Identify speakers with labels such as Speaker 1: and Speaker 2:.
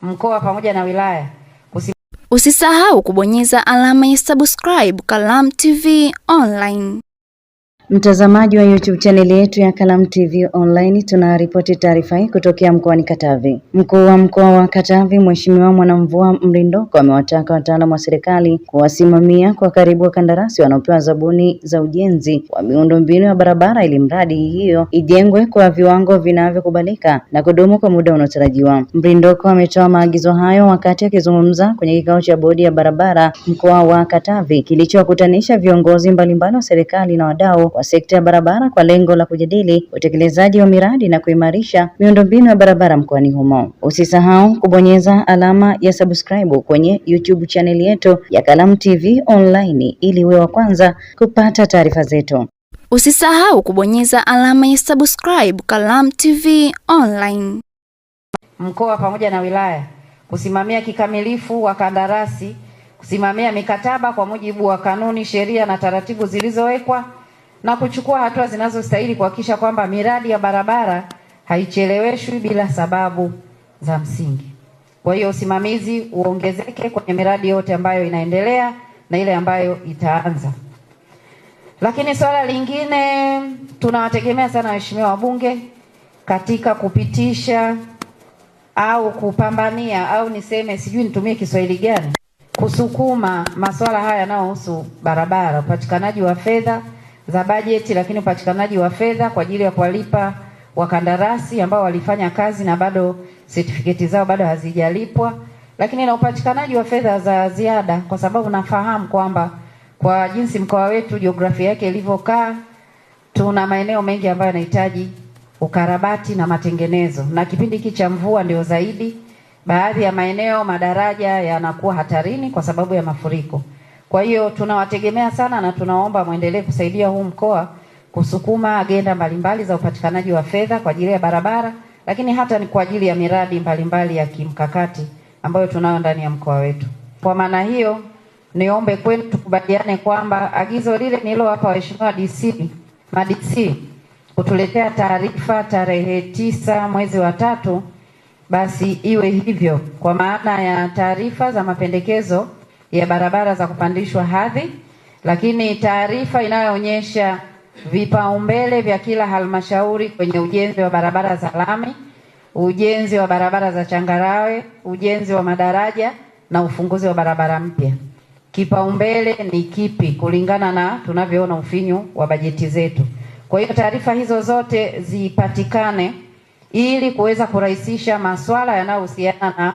Speaker 1: mkoa pamoja na wilaya.
Speaker 2: Usisahau kubonyeza alama ya subscribe Kalamu TV Online.
Speaker 3: Mtazamaji wa YouTube channel yetu ya Kalamu TV Online, tunaripoti taarifa hii kutokea mkoani Katavi. Mkuu wa mkoa wa Katavi Mheshimiwa Mwanamvua Mrindoko amewataka wataalamu wa serikali kuwasimamia kwa karibu wakandarasi wanaopewa zabuni za ujenzi wa miundombinu ya barabara ili mradi hiyo ijengwe kwa viwango vinavyokubalika na kudumu kwa muda unaotarajiwa. Mrindoko ametoa maagizo hayo wakati akizungumza kwenye kikao cha bodi ya barabara mkoa wa Katavi kilichowakutanisha viongozi mbalimbali wa serikali na wadau wa sekta ya barabara kwa lengo la kujadili utekelezaji wa miradi na kuimarisha miundombinu ya barabara mkoani humo. Usisahau kubonyeza alama ya subscribe kwenye YouTube channel yetu ya Kalamu TV Online ili uwe wa kwanza kupata taarifa zetu.
Speaker 2: Usisahau kubonyeza alama ya subscribe Kalamu TV Online.
Speaker 1: Mkoa pamoja na wilaya kusimamia kikamilifu wakandarasi, kusimamia mikataba kwa mujibu wa kanuni, sheria na taratibu zilizowekwa na kuchukua hatua zinazostahili kuhakikisha kwamba miradi ya barabara haicheleweshwi bila sababu za msingi. Kwa hiyo usimamizi uongezeke kwenye miradi yote ambayo inaendelea na ile ambayo itaanza. Lakini swala lingine, tunawategemea sana waheshimiwa wabunge katika kupitisha au kupambania au niseme sijui nitumie Kiswahili gani, kusukuma masuala haya yanayohusu barabara, upatikanaji wa fedha za bajeti, lakini upatikanaji wa fedha kwa ajili ya kuwalipa wakandarasi ambao walifanya kazi na bado certificate zao bado hazijalipwa, lakini na upatikanaji wa fedha za ziada, kwa sababu nafahamu kwamba kwa jinsi mkoa wetu jiografia yake ilivyokaa, tuna maeneo mengi ambayo yanahitaji ukarabati na matengenezo, na kipindi hiki cha mvua ndio zaidi. Baadhi ya maeneo madaraja yanakuwa hatarini kwa sababu ya mafuriko. Kwa hiyo tunawategemea sana na tunaomba muendelee kusaidia huu mkoa kusukuma agenda mbalimbali za upatikanaji wa fedha kwa ajili ya barabara, lakini hata ni kwa ajili ya miradi mbalimbali ya kimkakati ambayo tunayo ndani ya mkoa wetu. Kwa maana hiyo, niombe kwenu tukubaliane kwamba agizo lile nililowapa waheshimiwa DC kutuletea taarifa tarehe 9 mwezi wa 3, basi iwe hivyo, kwa maana ya taarifa za mapendekezo ya barabara za kupandishwa hadhi, lakini taarifa inayoonyesha vipaumbele vya kila halmashauri kwenye ujenzi wa barabara za lami, ujenzi wa barabara za changarawe, ujenzi wa madaraja na ufunguzi wa barabara mpya. Kipaumbele ni kipi kulingana na tunavyoona ufinyu wa bajeti zetu. Kwa hiyo taarifa hizo zote zipatikane ili kuweza kurahisisha masuala yanayohusiana na